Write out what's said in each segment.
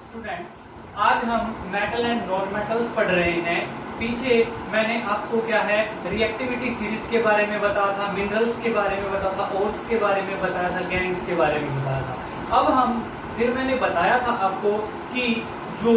Students, आज हम metal and non metals पढ़ रहे हैं। पीछे मैंने आपको क्या है रिएक्टिविटी सीरीज के बारे में बताया था, मिनरल्स के बारे में बताया था, ओर्स के बारे में बताया था, गैंग्स के बारे में बताया था। अब फिर मैंने बताया था आपको कि जो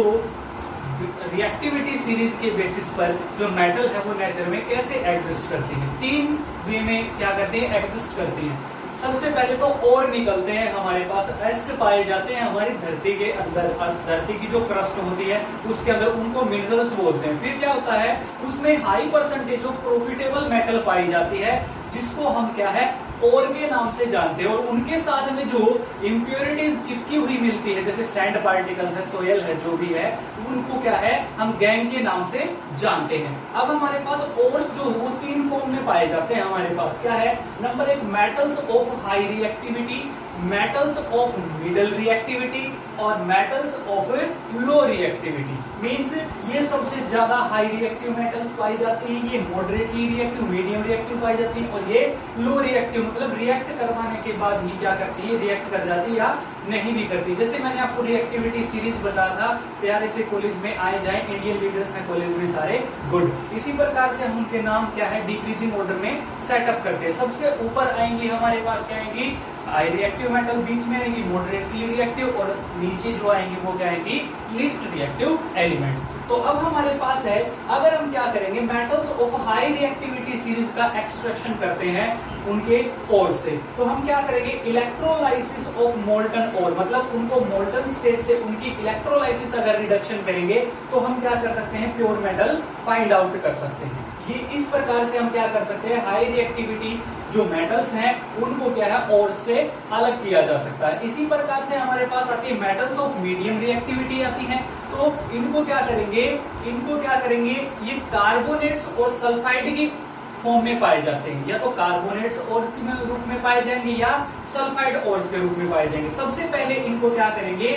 रिएक्टिविटी सीरीज के बेसिस पर जो मेटल है वो नेचर में कैसे एग्जिस्ट करती है। तीन वे में क्या करते हैं, एग्जिस्ट करती है। सबसे पहले तो और निकलते हैं, हमारे पास एस्क पाए जाते हैं हमारी धरती के अंदर, धरती की जो क्रस्ट होती है उसके अंदर, उनको मिनरल्स बोलते हैं। फिर क्या होता है, उसमें high percentage of profitable metal पाई जाती है जिसको हम क्या है और के नाम से जानते हैं, और उनके साथ में जो इम्प्योरिटीज चिपकी हुई मिलती है जैसे सैंड पार्टिकल्स है, सोयल है, जो भी है उनको क्या है हम गैंग के नाम से जानते हैं। अब हमारे पास और जो वो तीन फॉर्म में पाए जाते हैं हमारे पास क्या है, नंबर एक metals of high reactivity, metals of middle reactivity और metals of low reactivity. Means ये सबसे ज्यादा हाई रिएक्टिव मेटल्स पाई जाती हैं, ये मॉडरेटली रिएक्टिव, मीडियम रिएक्टिव पाई जाती हैं, और ये लो रिएक्टिव मतलब रिएक्ट करवाने के बाद ही क्या करती है, रिएक्ट कर जाती है या नहीं भी करती। जैसे मैंने आपको रिएक्टिविटी सीरीज बताया था, प्यारे से कॉलेज में आए जाए, इंडियन लीडर्स हैं कॉलेज में सारे, गुड। इसी प्रकार से हम उनके नाम क्या है डिक्रीजिंग ऑर्डर में सेटअप करते हैं। सबसे ऊपर आएंगी हमारे पास क्या आएंगी, हाई रिएक्टिव मेटल, बीच में आएंगी मॉडरेटली रिएक्टिव, और नीचे जो आएंगी वो क्या आएंगी, लीस्ट रिएक्टिव एलिमेंट्स। तो अब हमारे पास है, अगर हम क्या करेंगे metals of high reactivity series का एक्सट्रैक्शन करते हैं उनके ओर से, तो हम क्या करेंगे इलेक्ट्रोलाइसिस ऑफ मोल्टन ओर, मतलब उनको मोल्टन स्टेट से उनकी इलेक्ट्रोलाइसिस अगर रिडक्शन करेंगे तो हम क्या कर सकते हैं प्योर मेटल फाइंड आउट कर सकते हैं। ये इस प्रकार से हम क्या कर सकते हैं, हाई रिएक्टिविटी जो मेटल्स हैं उनको क्या है और से अलग किया जा सकता है। इसी प्रकार से हमारे पास आती है मेटल्स ऑफ मीडियम रिएक्टिविटी आती हैं, तो इनको क्या करेंगे ये कार्बोनेट्स और सल्फाइड की फॉर्म में पाए जाते हैं, या तो कार्बोनेट्स और के रूप में पाए जाएंगे या सल्फाइड ओर्स के रूप में पाए जाएंगे। सबसे पहले इनको क्या करेंगे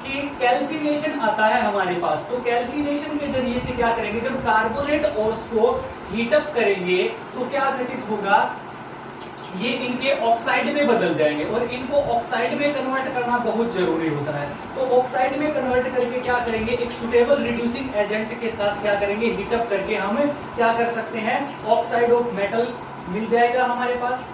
कि कैल्सिनेशन आता है हमारे पास, तो कैल्सिनेशन के जरिए से क्या करेंगे, जब कार्बोनेट ओर्स को हीटअप करेंगे तो क्या घटित होगा, ये इनके ऑक्साइड में बदल जाएंगे, और इनको ऑक्साइड में कन्वर्ट करना बहुत जरूरी होता है। तो ऑक्साइड में कन्वर्ट करके क्या करेंगे, एक सुटेबल रिड्यूसिंग एजेंट के साथ क्या करेंगे हीटअप करके हम क्या कर सकते हैं, ऑक्साइड ऑफ मेटल मिल जाएगा हमारे पास।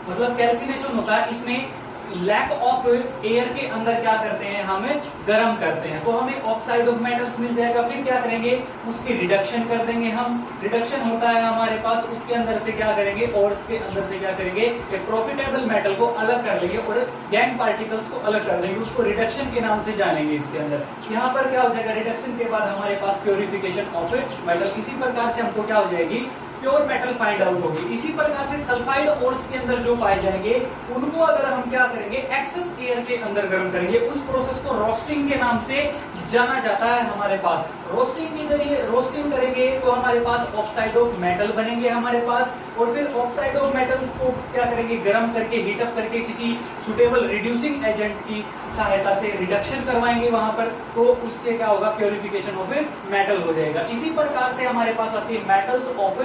मतलब कैल्सिनेशन होता है, इसमें लैक ऑफ एयर के अंदर क्या करते हैं हम गर्म करते हैं, तो हमें ऑक्साइड ऑफ मेटल्स मिल जाएगा। फिर क्या करेंगे उसकी रिडक्शन कर देंगे हम, रिडक्शन होता है हमारे पास, उसके अंदर से क्या करेंगे ओर्स के अंदर से क्या करेंगे एक प्रॉफिटेबल मेटल को अलग कर लेंगे और गैंग पार्टिकल्स को अलग कर देंगे, उसको रिडक्शन के नाम से जानेंगे। इसके अंदर यहाँ पर क्या हो जाएगा, रिडक्शन के बाद हमारे पास प्योरिफिकेशन ऑफ मेटल, इसी प्रकार से हमको क्या हो जाएगी प्योर मेटल फाइंड आउट होगी। इसी प्रकार से सल्फाइड ओर्स के अंदर जो पाए जाएंगे उनको अगर हम क्या करेंगे एक्सेस एयर के अंदर गर्म करेंगे, उस प्रोसेस को रोस्टिंग के नाम से जाना जाता है हमारे पास। रोस्टिंग के जरिए रोस्टिंग करेंगे तो हमारे पास ऑक्साइड ऑफ मेटल बनेंगे हमारे पास, और फिर ऑक्साइड ऑफ मेटल्स को क्या करेंगे गर्म करके हीटअप करके किसी सुटेबल रिड्यूसिंग एजेंट की सहायता से रिडक्शन करवाएंगे वहां पर, तो उसके क्या होगा प्योरिफिकेशन ऑफ मेटल हो जाएगा। इसी प्रकार से हमारे पास आती है मेटल्स ऑफ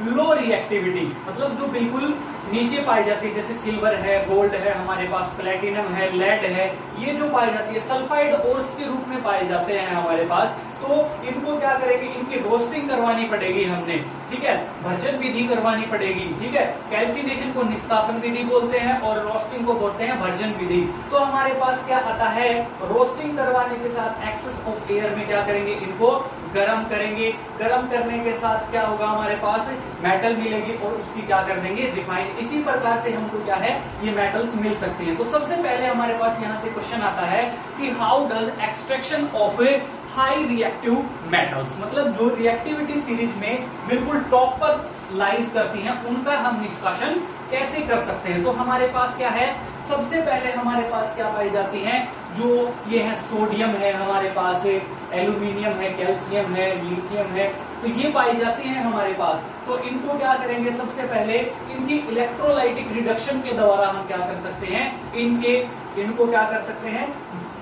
लो रिएक्टिविटी, मतलब जो बिल्कुल नीचे पाई जाती है, जैसे सिल्वर है, गोल्ड है, हमारे पास प्लेटिनम है, लेड है, ये जो पाई जाती है सल्फाइड ओर्स के रूप में पाए जाते हैं हमारे पास। तो इनको क्या करेंगे, इनकी रोस्टिंग करवानी पड़ेगी हमने, ठीक है, भर्जन विधि करवानी पड़ेगी, ठीक है। कैल्सिनेशन को निस्तापन विधि बोलते हैं और रोस्टिंग को बोलते हैं भर्जन विधि। तो हमारे पास क्या आता है, रोस्टिंग करवाने के साथ एक्सेस ऑफ एयर में क्या करेंगे इनको गरम करेंगे, गरम करने के साथ क्या होगा हमारे पास मेटल मिलेगी और उसकी क्या कर देंगे रिफाइन। इसी प्रकार से हमको क्या है ये मेटल्स मिल सकती हैं। तो सबसे पहले हमारे पास यहाँ से क्वेश्चन आता है कि how does extraction of high reactive metals, मतलब जो रिएक्टिविटी सीरीज में बिल्कुल टॉप पर लाइज करती हैं उनका हम निष्कासन कैसे कर सकते हैं। तो हमारे पास क्या है, सबसे पहले हमारे पास क्या पाई जाती हैं, जो ये है सोडियम है हमारे पास, एल्यूमिनियम है, कैल्शियम है, लिथियम है, तो ये पाई जाती हैं हमारे पास। तो इनको क्या करेंगे, सबसे पहले इनकी इलेक्ट्रोलाइटिक रिडक्शन के द्वारा हम क्या कर सकते हैं, इनको क्या कर सकते हैं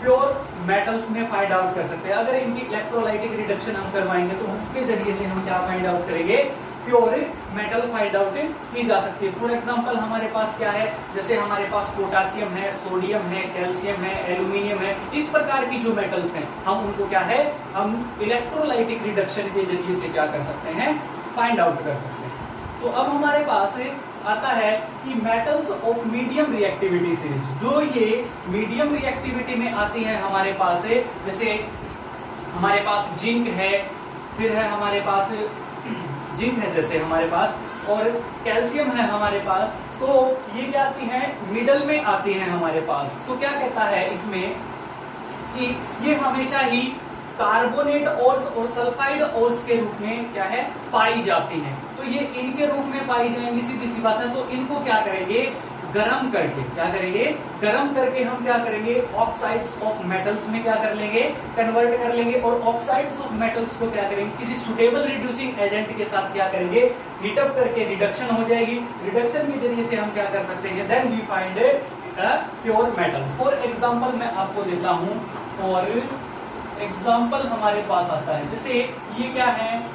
प्योर मेटल्स में फाइंड आउट कर सकते हैं। अगर इनकी इलेक्ट्रोलाइटिक रिडक्शन हम करवाएंगे तो उसके जरिए से हम क्या फाइंड आउट करेंगे प्योर मेटल फाइंड आउट की जा सकती है। फॉर एग्जांपल हमारे पास क्या है, जैसे हमारे पास पोटासियम है, सोडियम है, कैल्शियम है, एल्यूमिनियम है, इस प्रकार की जो मेटल्स हैं हम उनको क्या है, हम इलेक्ट्रोलाइटिक रिडक्शन के जरिए से क्या कर सकते हैं, फाइंड आउट कर सकते हैं। तो अब हमारे पास आता है कि metals of medium reactivity series, जो ये मीडियम रिएक्टिविटी में आती है हमारे पास, जैसे हमारे पास जिंक है, फिर है हमारे पास जिंक है जैसे हमारे पास, और कैल्शियम है हमारे पास, तो ये क्या आती हैं, मिडल में आती हैं हमारे पास। तो क्या कहता है इसमें कि ये हमेशा ही कार्बोनेट ओर्स और सल्फाइड ओर्स के रूप में क्या है, पाई जाती हैं। तो ये इनके रूप में पाई जाएंगी, सीधी सी बात है। तो इनको क्या करेंगे, गरम करके, क्या करेंगे, गरम करके हम क्या करेंगे, ऑक्साइड्स ऑफ मेटल्स में क्या कर लेंगे, कन्वर्ट कर लेंगे, और ऑक्साइड्स ऑफ मेटल्स को क्या करेंगे, किसी सुटेबल रिड्यूसिंग एजेंट के साथ क्या करेंगे, हीट अप करके रिडक्शन हो जाएगी। रिडक्शन के जरिए से हम क्या कर सकते हैं, then we find pure metal. For example मैं आपको देता हूं, फॉर एग्जांपल हमारे पास आता है, जैसे ये क्या है,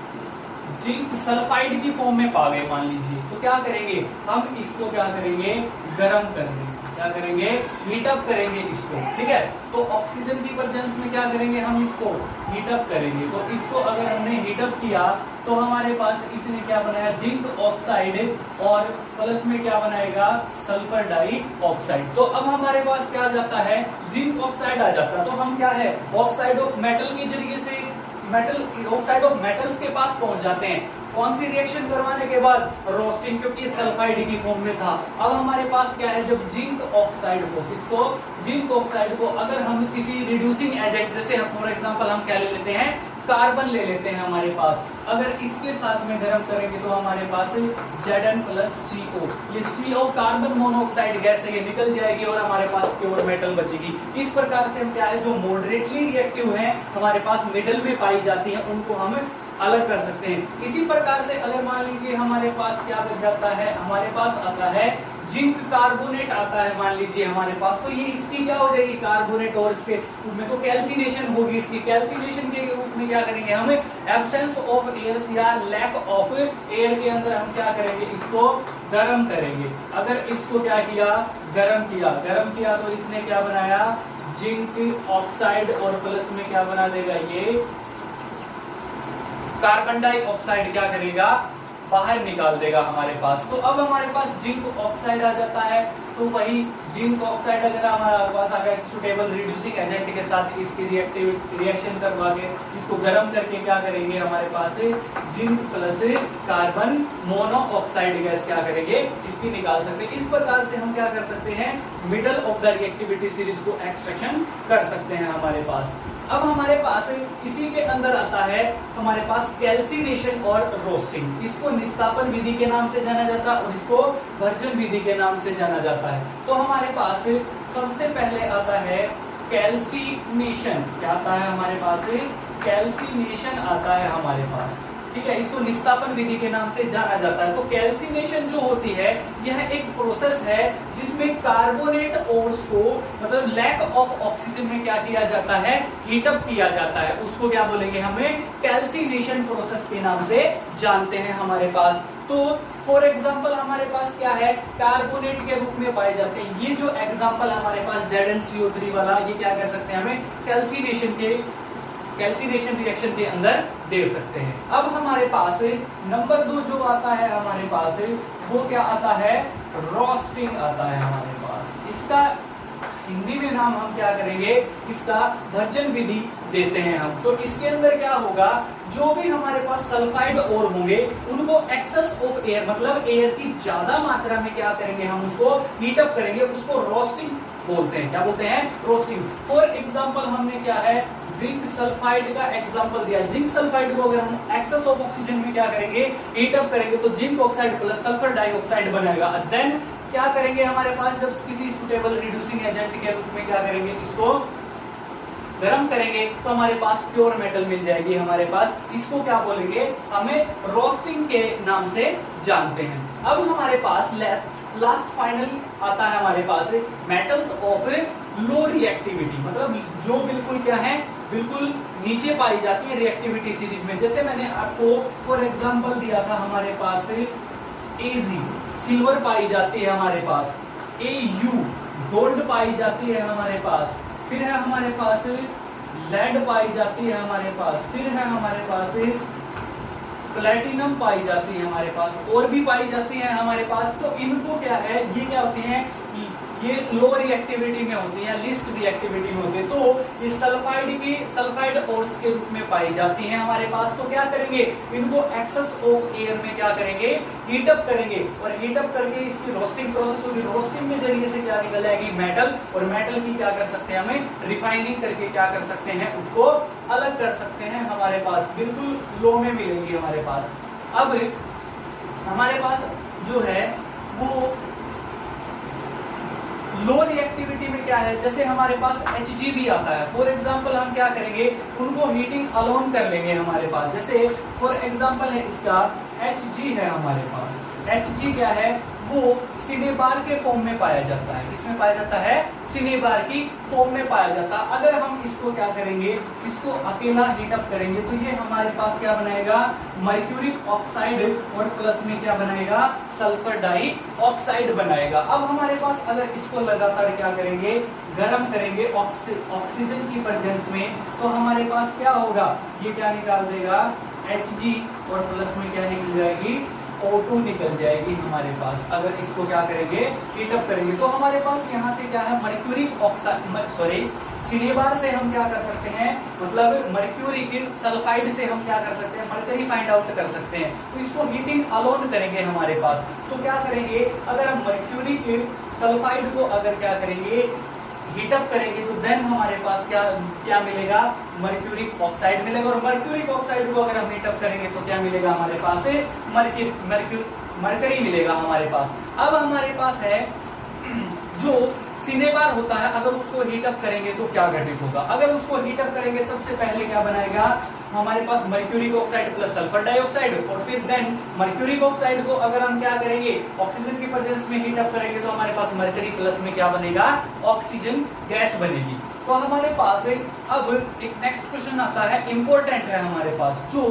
जिंक सल्फाइड की फॉर्म में पा गए मान लीजिए, तो क्या करेंगे, हम इसको क्या करेंगे, गरम कर देंगे, क्या करेंगे, हीट अप करेंगे इसको, ठीक है। तो ऑक्सीजन की प्रेजेंस में क्या करेंगे, हम इसको हीट अप करेंगे। तो इसको अगर हमने हीट अप किया तो हमारे पास इसने क्या बनाया, जिंक ऑक्साइड, और प्लस में क्या बनाएगा, सल्फर डाइऑक्साइड। तो अब हमारे पास क्या आ जाता है, जिंक ऑक्साइड आ जाता है। तो हम क्या है, ऑक्साइड ऑफ मेटल के जरिए से मेटल, ऑक्साइड ऑफ मेटल्स के पास पहुंच जाते हैं। कौन सी रिएक्शन करवाने के बाद, रोस्टिंग, क्योंकि सल्फाइड की फॉर्म में था। अब हमारे पास क्या है, जब जिंक ऑक्साइड को, इसको जिंक ऑक्साइड को अगर हम किसी रिड्यूसिंग एजेंट, जैसे हम फॉर एग्जांपल हम क्या ले लेते हैं, कार्बन ले लेते हैं हमारे पास, अगर इसके साथ में गर्म करेंगे तो हमारे पास Zn+CO, ये CO कार्बन मोनोऑक्साइड गैस है, ये निकल जाएगी और हमारे पास प्योर मेटल बचेगी। इस प्रकार से हम क्या है, जो मॉडरेटली रिएक्टिव हैं हमारे पास मिडल में पाई जाती हैं, उनको हम अलग कर सकते हैं। इसी प्रकार से अगर मान लीजिए हमारे पास क्या बच जाता है, हमारे पास आता है जिंक कार्बोनेट आता है मान लीजिए हमारे पास, तो ये इसकी क्या हो जाएगी, कार्बोनेट, और इसके रूप में तो कैल्सिनेशन होगी। इसकी कैल्सिनेशन के रूप में क्या करेंगे, हम एब्सेंस ऑफ एयर या लैक ऑफ एयर के अंदर हम क्या करेंगे, इसको गर्म करेंगे। अगर इसको क्या किया, गर्म किया तो इसने क्या बनाया, जिंक ऑक्साइड, और प्लस में क्या बना देगा, ये कार्बन डाइऑक्साइड क्या करेगा, बाहर निकाल देगा हमारे पास। तो अब हमारे पास जिंक ऑक्साइड आ जाता है। तो वही जिंक ऑक्साइड अगर हमारे पास आ गया सुटेबल रिड्यूसिंग एजेंट के साथ इसकी रिएक्शन करवा के इसको गर्म करके क्या करेंगे, हमारे पास zinc plus carbon monoxide gas क्या करेंगे, इसकी निकाल सकते हैं। इस प्रकार से हम क्या कर सकते हैं, middle of the reactivity series को एक्सट्रैक्शन कर सकते हैं हमारे पास। अब हमारे पास इसी के अंदर आता है हमारे पास कैल्सिनेशन और रोस्टिंग। इसको निस्तापन विधि के नाम से जाना जाता है और इसको भर्जन विधि के नाम से जाना जाता है। तो हमारे पास सबसे पहले आता है कैल्सिनेशन। क्या आता है हमारे पास, कैल्सिनेशन आता है हमारे पास, ठीक है। इसको निस्तापन विधि के नाम से जाना जाता है। तो कैल्सिनेशन जो होती है यह एक प्रोसेस है जिसमें कार्बोनेट ओर्स को मतलब लैक ऑफ ऑक्सीजन में क्या किया जाता है, हीट अप किया जाता है। उसको क्या बोलेंगे, हमें कैल्सिनेशन प्रोसेस के नाम से जानते हैं हमारे पास। तो फॉर एग्जांपल हमारे पास क्या है, कार्बोनेट के रूप में पाए जाते हैं। ये जो एग्जांपल हमारे पास ZnCO3 वाला, ये क्या कर सकते हैं, हमें कैल्सिनेशन रिएक्शन के अंदर दे सकते हैं। अब हमारे पास नंबर 2 जो आता है हमारे पास, वो क्या आता है, रोस्टिंग आता है हमारे पास। इसका हिंदी में नाम हम क्या करेंगे, इसका भर्जन विधि देते हैं हम। तो इसके अंदर क्या होगा, जो भी हमारे पास सल्फाइड और होंगे उनको एक्सेस ऑफ एयर मतलब एयर की ज्यादा मात्रा में क्या करेंगे, हम उसको हीट अप करेंगे। उसको रोस्टिंग बोलते हैं। क्या बोलते हैं, रोस्टिंग। फॉर एग्जांपल हमने क्या है, जिंक सल्फाइड का एग्जांपल दिया। जिंक सल्फाइड को अगर हम एक्सेस ऑफ ऑक्सीजन में क्या करेंगे, हीट अप करेंगे तो zinc oxide plus sulphur dioxide बनेगा। देन क्या करेंगे, हमारे पास जब किसी सुटेबल रिड्यूसिंग एजेंट के रूप में क्या करेंगे, इसको गर्म करेंगे तो हमारे पास प्योर मेटल मिल जाएगी हमारे पास। इसको क्या बोलेंगे, हमें रोस्टिंग के नाम से जानते हैं। अब हमारे पास लास्ट फाइनली आता है हमारे पास मेटल्स ऑफ लो रिएक्टिविटी, मतलब जो बिल्कुल क्या है, बिल्कुल नीचे पाई जाती है रिएक्टिविटी सीरीज में। जैसे मैंने आपको फॉर एग्जांपल दिया था, हमारे पास Ag सिल्वर पाई जाती है हमारे पास, Au गोल्ड पाई जाती है हमारे पास, फिर है हमारे पास लेड पाई जाती है हमारे पास, फिर है हमारे पास प्लेटिनम पाई जाती है हमारे पास, और भी पाई जाती है हमारे पास। तो इनको क्या है, ये क्या होती हैं, ये लो रिएक्टिविटी में होती है, लिस्ट रिएक्टिविटी में होती है। तो इस सल्फाइड ओर्स के रूप में पाई जाती हैं हमारे पास। तो क्या करेंगे, इनको एक्सेस ऑफ एयर में क्या करेंगे, हीट अप करेंगे, और हीट अप करके इसकी रोस्टिंग प्रोसेस होगी। रोस्टिंग के जरिए से क्या निकल जाएगी, मेटल, और मेटल की क्या कर सकते हैं, हमें रिफाइनिंग करके क्या कर सकते हैं, उसको अलग कर सकते हैं हमारे पास, बिल्कुल लो में मिलेंगी हमारे पास। अब हमारे पास जो है वो लो रिएक्टिविटी में क्या है, जैसे हमारे पास Hg भी आता है। फॉर एग्जांपल हम क्या करेंगे, उनको हीटिंग अलोन कर लेंगे हमारे पास। जैसे फॉर एग्जांपल है इसका Hg है हमारे पास। Hg क्या है, वो सिनेबार के फॉर्म में पाया जाता है। किसमें पाया जाता है, सिनेबार की फॉर्म में पाया जाता है। अगर हम इसको क्या करेंगे, इसको अकेला हीट अप करेंगे तो ये हमारे पास क्या बनाएगा, मर्क्यूरिक ऑक्साइड, और प्लस में क्या बनाएगा, सल्फर डाई ऑक्साइड बनाएगा। अब हमारे पास अगर इसको लगातार क्या करेंगे, गर्म करेंगे ऑक्सीजन की प्रेजेंस में, तो हमारे पास क्या होगा, ये क्या निकाल देगा, Hg, और प्लस में क्या निकल जाएगी, O2 निकल जाएगी हमारे पास। अगर इसको क्या करेंगे, हीट अप करेंगे, तो हमारे पास यहाँ से क्या है, मर्क्यूरिक ऑक्साइड, सिनेबार से हम क्या कर सकते हैं, मतलब मर्क्यूरिक सल्फाइड से हम क्या कर सकते हैं, मर्करी फाइंड आउट कर सकते हैं। तो इसको हीटिंग अलोन करेंगे हमारे पास। तो क्या करेंगे, अगर हम मर्क्यूरिक सल्फाइड को अगर क्या करेंगे, हीट अप करेंगे, तो देन हमारे पास क्या मिलेगा, मर्क्यूरिक ऑक्साइड मिलेगा। और मर्क्यूरिक ऑक्साइड को अगर हम हीट अप करेंगे तो क्या मिलेगा हमारे पास, मरकरी मिलेगा हमारे पास। अब हमारे पास है जो सिनेबार होता है, अगर उसको हीट अप करेंगे तो क्या घटित होगा, अगर उसको हीट अप करेंगे सबसे पहले क्या बनाएगा हमारे पास, mercuric oxide plus sulphur dioxide, और फिर देन मर्क्यूरिक ऑक्साइड को अगर हम क्या करेंगे, ऑक्सीजन की प्रेजेंस में हीट अप करेंगे तो हमारे पास मरकरी प्लस में क्या बनेगा, ऑक्सीजन गैस बनेगी। तो हमारे पास अब एक नेक्स्ट क्वेश्चन आता है, इंपॉर्टेंट है हमारे पास, जो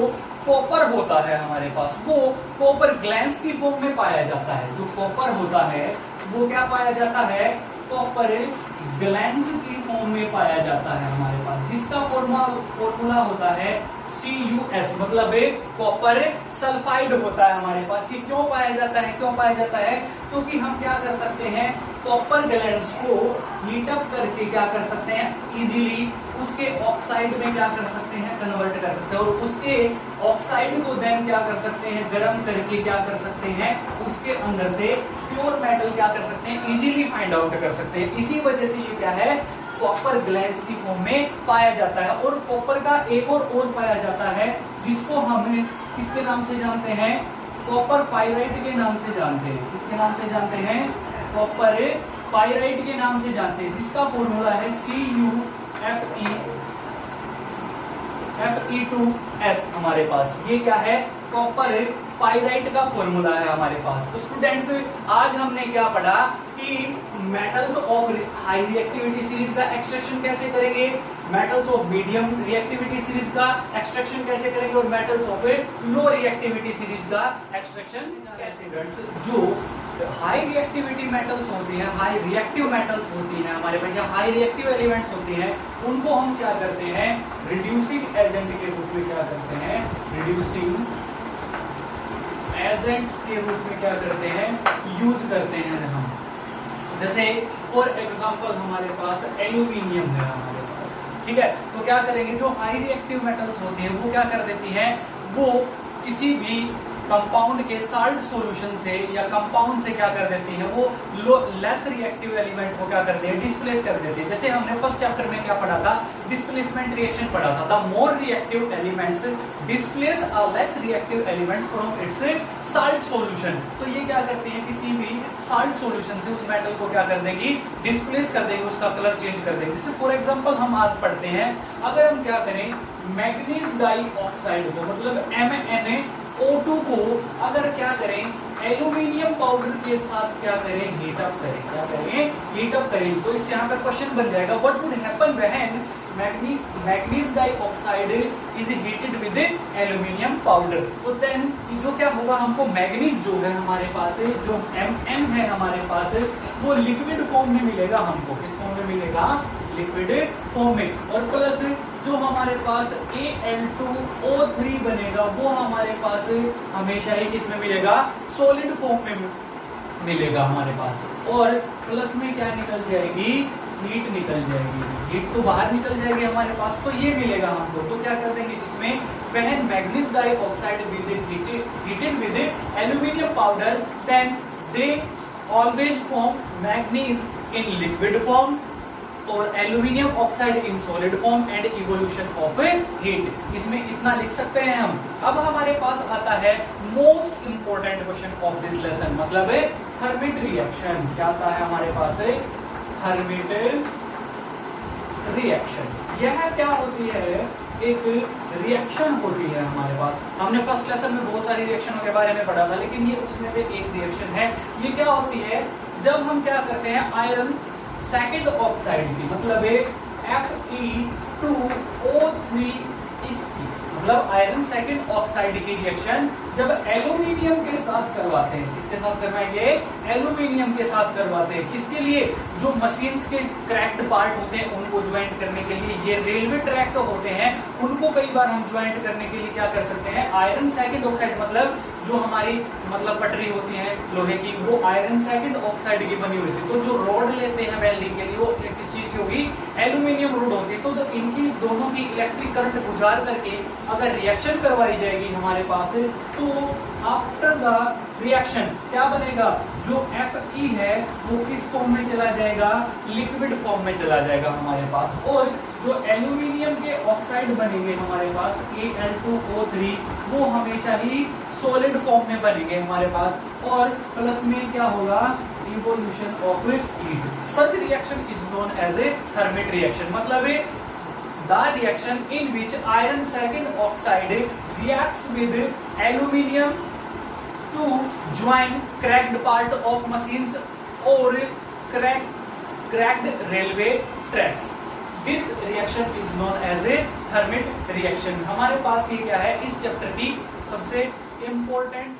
कॉपर होता है हमारे पास, वो कॉपर ग्लैंस की फॉर्म में पाया जाता है। जो कॉपर होता है वो क्या पाया जाता है, कॉपर ग्लैंस की फॉर्म में पाया जाता है हमारे पास, जिसका फॉर्मूला होता है CuS, मतलब कॉपर सल्फाइड होता है हमारे पास। ये क्यों पाया जाता है, क्यों पाया जाता है, क्योंकि हम क्या कर सकते हैं, कॉपर ग्लैंस को हीट अप करके क्या कर सकते हैं, इजीली उसके ऑक्साइड में क्या कर सकते हैं, कन्वर्ट कर सकते हैं, और उसके ऑक्साइड को देन क्या कर सकते हैं, गर्म करके क्या कर सकते हैं, उसके अंदर से प्योर मेटल क्या कर सकते हैं, इजीली फाइंड आउट कर सकते हैं। इसी वजह से ये क्या है, कॉपर ग्लैंस की फॉर्म में पाया जाता है। और कॉपर का एक और पाया जाता है, जिसको हम किसके नाम से जानते हैं, कॉपर पाइराइट के नाम से जानते हैं। किसके नाम से जानते हैं, कॉपर पाइराइट के नाम से जानते हैं, जिसका फॉर्मूला है Fe2S हमारे पास। ये क्या है, कॉपर पाइराइट का फॉर्मूला है हमारे पास। तो स्टूडेंट्स, आज हमने क्या पढ़ा कि metals of high reactivity series का एक्सट्रैक्शन कैसे करेंगे, metals of medium reactivity series का एक्सट्रैक्शन कैसे करेंगे, और metals of low reactivity series का एक्सट्रैक्शन कैसे करेंगे। जो हाई रिएक्टिविटी मेटल्स होती हैं, हाई रिएक्टिव मेटल्स होती हैं हमारे पास, या हाई रिएक्टिव एलिमेंट्स होती हैं, उनको हम क्या करते हैं, रिड्यूसिंग एजेंट के रूप में क्या करते हैं, रिड्यूसिंग एजेंट्स के रूप में क्या करते हैं, यूज करते हैं हम। जैसे फॉर एग्जांपल हमारे पास एल्यूमिनियम है हमारे पास, ठीक है। तो क्या करेंगे, जो हाई रिएक्टिव मेटल्स होती हैं वो क्या कर देती हैं, वो किसी भी कंपाउंड के साल्ट सॉल्यूशन से या कंपाउंड से क्या कर देती हैं, वो लेस रिएक्टिव एलिमेंट को क्या करते हैं, डिस्प्लेस कर देते हैं। जैसे हमने फर्स्ट चैप्टर में क्या पढ़ा था, डिस्प्लेसमेंट रिएक्शन पढ़ा था। The more reactive elements displace a less reactive element from its salt solution. तो ये क्या करते हैं, किसी भी साल्ट सॉल्यूशन से उस मेटल को क्या कर देंगी, डिस्प्लेस कर देंगे, उसका कलर चेंज कर देंगे। जैसे फॉर एग्जांपल हम आज पढ़ते हैं, अगर हम क्या करें, मैग्नीज डाइऑक्साइड को, मतलब MnO2 को अगर क्या करें, एल्यूमिनियम पाउडर के साथ क्या करें, हीट अप करें, क्या करें, हीट अप करें, तो इससे यहाँ का क्वेश्चन बन जाएगा, what would happen when manganese dioxide is heated with aluminium powder. तो देन जो क्या होगा, हमको मैग्नीज जो है हमारे पास है, जो Mn है हमारे पास है, वो लिक्विड फॉर्म में मिलेगा हमको। किस फॉर्म में मिलेगा? लिक्विड फॉर्म में। और प्लस जो हमारे पास Al2O3 बनेगा वो हमारे पास हमेशा ही किसमें मिलेगा? सॉलिड फॉर्म में मिलेगा हमारे पास। और प्लस में क्या निकल जाएगी? हीट निकल जाएगी। हीट तो बाहर निकल जाएगी हमारे पास, तो ये मिलेगा हमको। तो क्या कर देंगे इसमें, when manganese dioxide heated with aluminium powder, then they always form manganese in liquid form और aluminium oxide in solid form and evolution of heat. इसमें इतना लिख सकते हैं हम। अब हमारे पास आता है most important question of this lesson, मतलब है थर्मिट रिएक्शन। क्या आता है हमारे पास है? Thermite reaction. यह क्या होती है? एक रिएक्शन होती है हमारे पास। हमने फर्स्ट लेसन में बहुत सारी रिएक्शनों के बारे में पढ़ा था, लेकिन ये उसमें से एक रिएक्शन है। ये क्या होती है? जब हम क्या करते हैं, आयरन सेकंड ऑक्साइड की, मतलब Fe2O3 इसकी, मतलब आयरन सेकंड ऑक्साइड की रिएक्शन जब एल्यूमिनियम के साथ करवाते हैं। किसके साथ करवाएंगे? एल्यूमिनियम के साथ करवाते हैं। किसके लिए? जो मशीन्स के क्रैक्ड पार्ट होते हैं उनको ज्वाइंट करने के लिए। ये रेलवे ट्रैक होते हैं, उनको कई बार हम ज्वाइंट करने के लिए क्या कर सकते हैं? आयरन सेकंड ऑक्साइड, मतलब जो हमारी पटरी होती है लोहे की, वो आयरन सेकंड ऑक्साइड की बनी हुई थी। तो जो रोड लेते हैं वेल्डिंग के लिए, वो किस चीज की होगी? एल्यूमिनियम रोड होती है। तो इनकी दोनों की इलेक्ट्रिक करंट गुजार करके अगर रिएक्शन करवाई जाएगी हमारे पास, तो आफ्टर द रिएक्शन क्या बनेगा? जो Fe है वो किस फॉर्म में चला जाएगा? लिक्विड फॉर्म में चला जाएगा हमारे पास। और जो एल्यूमिनियम के ऑक्साइड बनेंगे हमारे पास Al2O3, वो हमेशा ही सॉलिड फॉर्म में बनेंगे हमारे पास। और प्लस में क्या होगा? Evolution of heat. Such reaction is known as a thermite reaction, मतलब the reaction in which iron second oxide reacts with aluminium to join cracked part of machines or cracked railway tracks. This reaction is known as a thermit reaction. हमारे पास ये क्या है? इस chapter की सबसे important